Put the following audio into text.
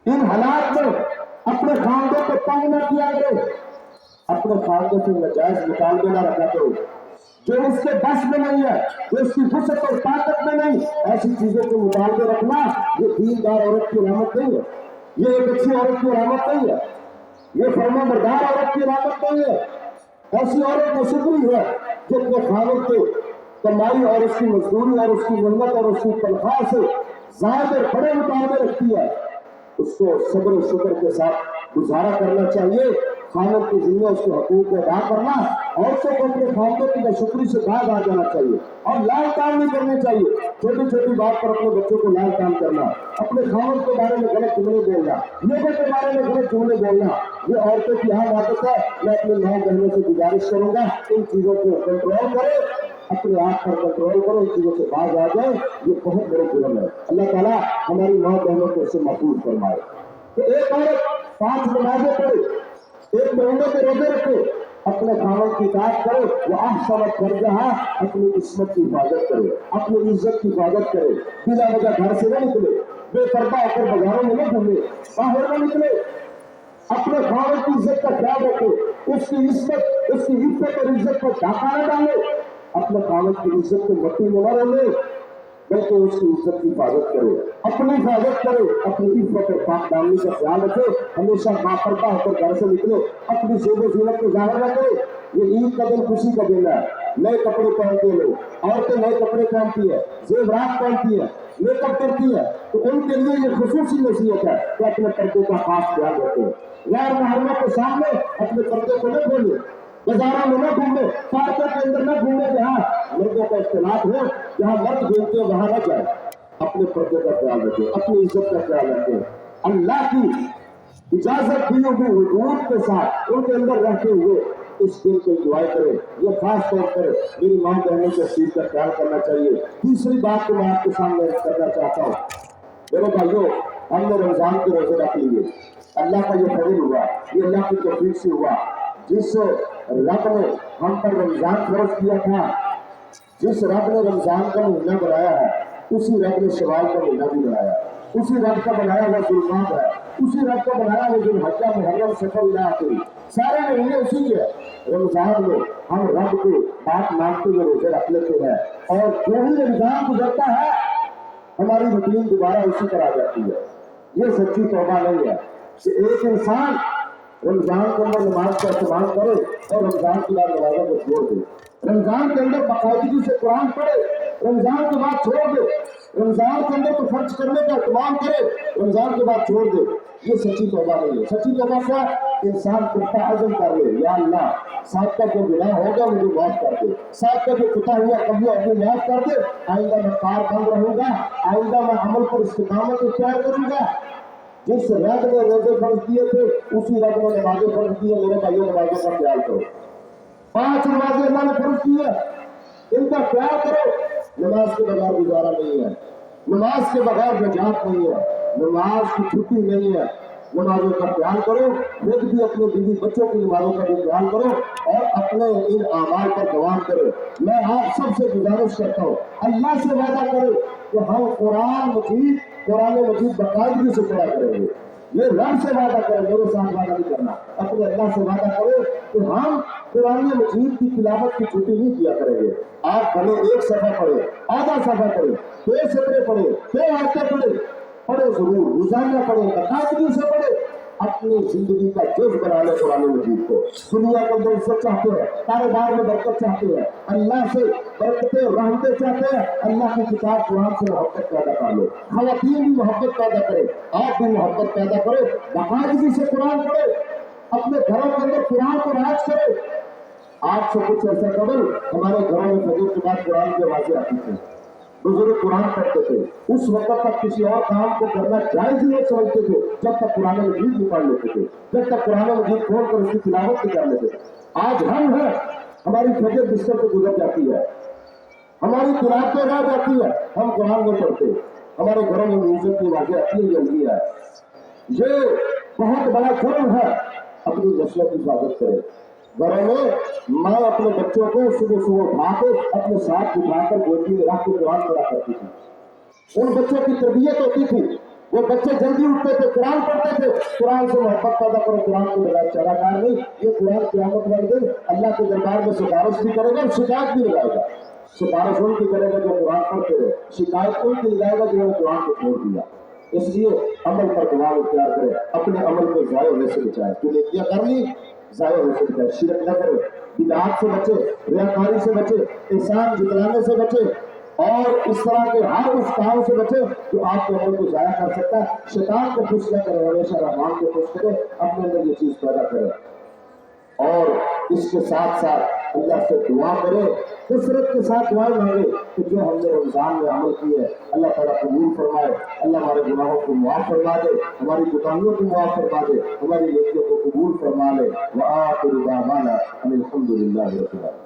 ان حالات میں اپنے خاندوں کو تنگ نہ کیا کرو، اپنے خاندوں سے ناجائز مطالبے نہ رکھا کرو، جو اس کے بس میں نہیں ہے، جو اس کی وسعت اور طاقت میں نہیں، ایسی چیزوں کے مطالبے رکھنا یہ دیندار عورت کی علامت نہیں ہے، یہ ایک اچھی عورت کی علامت نہیں ہے، یہ فرما بردار عورت کی علامت نہیں ہے۔ ایسی عورت مصروف ہے جو اپنے خاندان کے کمائی اور اس کی مزدوری اور اس کی محنت اور اس کی تنخواہ سے زائد اور بڑے مطالبے رکھتی ہے، اس کو صبر و شکر کے ساتھ گزارا کرنا چاہیے، خاندان کے ذمہ اس کے حقوق ادا کرنا، عورتوں کو اپنے خاندان کی ناشکری سے باز آ جانا چاہیے اور لال کام نہیں کرنے چاہیے، چھوٹی چھوٹی بات پر اپنے بچوں کو لال کام کرنا، اپنے خاندان کے بارے میں غلط جملے بولنا، لوگوں کے بارے میں غلط جملے بولنا، یہ عورتوں کی عام عادت ہے۔ میں اپنے ماں بہنوں سے گزارش کروں گا ان چیزوں کو کنٹرول کرے، اپنے آپ پر کنٹرول کرو، ان چیزوں سے باز آ جائے، یہ بہت بڑے جرم ہے۔ اللہ تعالیٰ ہماری ماں بہنوں کو اس سے محفوظ فرمائے۔ تو ایک عورت 5 نمازیں پڑھے، ایک مہینے کے روزے رکھے، اپنے خاوند کی اطاعت کرے، وہ احسن فرجہا، اپنی عصمت کی حفاظت کرے، اپنی عزت کی حفاظت کرے، بلا وجہ گھر سے نہ نکلے، بے پردہ ہو کر بازاروں میں نہ گھومے، باہر نہ نکلے، اپنے خاوند کی عزت کا خیال رکھے، اس کی عزت اور عزت کو ڈھاکہ نہ ڈالے، اپنے خاوند کی عزت کو مٹی میں نہ رولے، بلکہ اس کی عزت کی حفاظت کرے، اپنی حفاظت کرے، اپنی عزت اور پاک دامنی کا خیال رکھے، ہمیشہ باپردہ ہو کر گھر سے نکلے، اپنی زیب و زینت کو ظاہر نہ کرے۔ یہ عید کا دن خوشی کا دن ہے، نئے کپڑے پہنتے ہیں لوگ، عورتیں نئے کپڑے پہنتی ہے، زیورات پہنتی ہے، میک اپ کرتی ہے، تو ان کے لیے یہ خصوصی نصیحت ہے کہ اپنے پردے کا خاص خیال رکھیں، غیر محرمہ کے سامنے اپنے پردے کو نہ کھولے، بازاروں میں نہ گھومے، پارکوں کے اندر نہ گھومے جہاں مردوں کا اختلاط ہو، جہاں مرد گھومتے وہاں نہ جائے، اپنے پردے کا خیال رکھیں، اپنی عزت کا خیال رکھیں، اللہ کی اجازت دی ہوئی حدود کے ساتھ ان کے اندر رہتے ہوئے اس دن کو انجوائے کریں۔ یہ خاص طور پر میری ماں بہنوں کو اس چیز کا خیال کرنا چاہیے۔ تیسری بات کو میں آپ کے سامنے کرنا چاہتا ہوں، میرے بھائیوں، ہم نے رمضان کے روزے رکھ لیے، اللہ کا یہ فضل ہوا، یہ اللہ کی توفیق سے ہوا، جس رب نے ہم پر رمضان فرض کیا تھا، جس رب نے رمضان کا مہینہ بنایا ہے، اسی رب نے شوال کا مہینہ بھی بنایا، اسی رب کا بنایا ہوا ذوالقعدہ ہے، اسی رب کا بنایا ہوا ذوالحجہ، محرم، صفر، الی آخر، سارے مہینے اسی کے ہیں۔ رمضان میں ہم رب کو بات مانگتے ہوئے روزے رکھ لیتے ہیں، اور جو ہی رمضان گزرتا ہے ہماری روٹین دوبارہ اسی پر آ جاتی ہے۔ یہ سچی توبہ نہیں ہے کہ ایک انسان رمضان کے اندر نماز کا اہتمام کرے اور رمضان کے بعد نمازوں کو چھوڑ دے، رمضان کے اندر باقاعدگی سے قرآن پڑھے، رمضان کے بعد چھوڑ دے، رمضان کے اندر تو خرچ کرنے کا اہتمام کرے، رمضان کے بعد چھوڑ دے، یہ سچی توبہ نہیں ہے۔ سچی توبہ کیا؟ انسان پختہ عزم کر لے، یا اللہ ساتھ کا جو گناہ ہوگا مجھے معاف کر دے، ساتھ کا جو پتا ہوا کبھی اپنے معاف کر دے، آئندہ میں کار بند رہوں گا، آئندہ میں عمل پر استقامت اختیار کروں گا۔ جس رب نے روزے فرض کیے تھے اسی رب نے نمازیں فرض کی ہے۔ میرے بھائیوں، نمازوں کا خیال کرو، 5 نمازیں اللہ نے فرض کی ہے، ان کا خیال کرو۔ نماز کے بغیر گزارا نہیں ہے، نماز کے بغیر نجات نہیں ہے، نماز کی چھٹی نہیں ہے۔ نمازوں کا خیال کرو، خود بھی اپنے بیوی بچوں کی نمازوں کا بھی خیال کرو اور اپنے ان اعمال پر دوام کرو۔ میں آپ سب سے گزارش کرتا ہوں، اللہ سے وعدہ کرو کہ ہم قرآن مجید باقاعدگی سے پڑھا کریں گے۔ یہ رب سے وعدہ کریں، میرے ساتھ وعدہ نہیں کرنا، اپنے اللہ سے وعدہ کرو کہ ہم قرآن مجید کی تلاوت کی چھٹی نہیں کیا کریں گے۔ آپ بھلے 1 صفحہ پڑھے، آدھا صفحہ پڑھے، 2 سطریں پڑھے، 2 آیتیں پڑھے ضرور، روزانہ پڑھے، باقاعدگی سے پڑھے، اپنی زندگی کا جز بنا لے قرآن مجید کو۔ دنیا کے اندر عزت چاہتے ہیں، کاروبار میں برکت چاہتے ہیں، اللہ سے برکتیں رحمتیں چاہتے ہیں، اللہ کی کتاب قرآن سے محبت پیدا کر لو۔ خواتین بھی محبت پیدا کرے، آپ بھی محبت پیدا کرے، باقاعدگی سے قرآن پڑھے، اپنے گھروں کے اندر قرآن کو راج کرے۔ آج سے کچھ عرصہ قبل ہمارے گھروں میں فجر کے بعد قرآن کی آوازیں آتی تھیں، بزرگ قرآن پڑھتے تھے، اس وقت تک کسی اور کام کو کرنا جائز ہی نہیں سمجھتے تھے جب تک قرآن مجید نہیں پڑھ لیتے تھے، جب تک قرآن مجید کھول کر اس کی تلاوت نہیں کر لیتے تھے۔ آج ہم ہیں، ہماری فجر بستر پہ گزر جاتی ہے، ہماری تلاوتیں رہ جاتی ہے، ہم قرآن نہیں پڑھتے، ہمارے گھروں میں میوزک کی آوازیں آتی ہے، جلدی ہے۔ یہ بہت بڑا جرم ہے، اپنی نسلوں کی حفاظت کرے۔ گھروں میں ماں اپنے بچوں کو صبح صبح اٹھا کے اپنے ساتھ بٹھا کر گودی میں رکھ کے قرآن پڑھا کرتی تھی، ان بچوں کی تربیت ہوتی تھی، وہ بچے جلدی اٹھتے تھے، قرآن پڑھتے تھے، قرآن سے محبت پیدا کرو، قرآن کے بغیر چارہ کار نہیں۔ یہ قرآن قیامت والے دن اللہ کے دربار میں سفارش بھی کرے گا اور شکایت بھی لگائے گا۔ سفارش ان کی کرے گا جو قرآن پڑھتے رہے، شکایت ان کی لگائے گا جو نے قرآن کو چھوڑ دیا۔ اس لیے عمل پر دماغ اختیار کرے، اپنے عمل کو ضائع ہونے سے بچائے۔ تو نیکیاں کر لی، ضائع ہونے سے بچائے، شرک نہ کرے، بدعات سے بچے، ریاکاری سے بچے، احسان جتلانے سے بچے، اور اس طرح کے ہر اس کام سے بچے جو آپ کے عمل کو ضائع کر سکتا ہے۔ شیطان کو خوش نہ کرے، ہمیشہ رحمان کو خوش کرے، اپنے اندر یہ چیز پیدا کرے، اور اس کے ساتھ ساتھ اللہ سے دعا کرے، کثرت کے ساتھ دعائیں مانگے کہ جو ہم نے رمضان میں عمل کیے اللہ تعالیٰ قبول فرمائے، اللہ ہمارے گناہوں کو معاف فرما دے، ہماری کوتاہیوں کو معاف فرما دے، ہماری نیکیوں کو قبول فرما لے۔ وآخر دعوانا ان الحمد للہ رب العالمین۔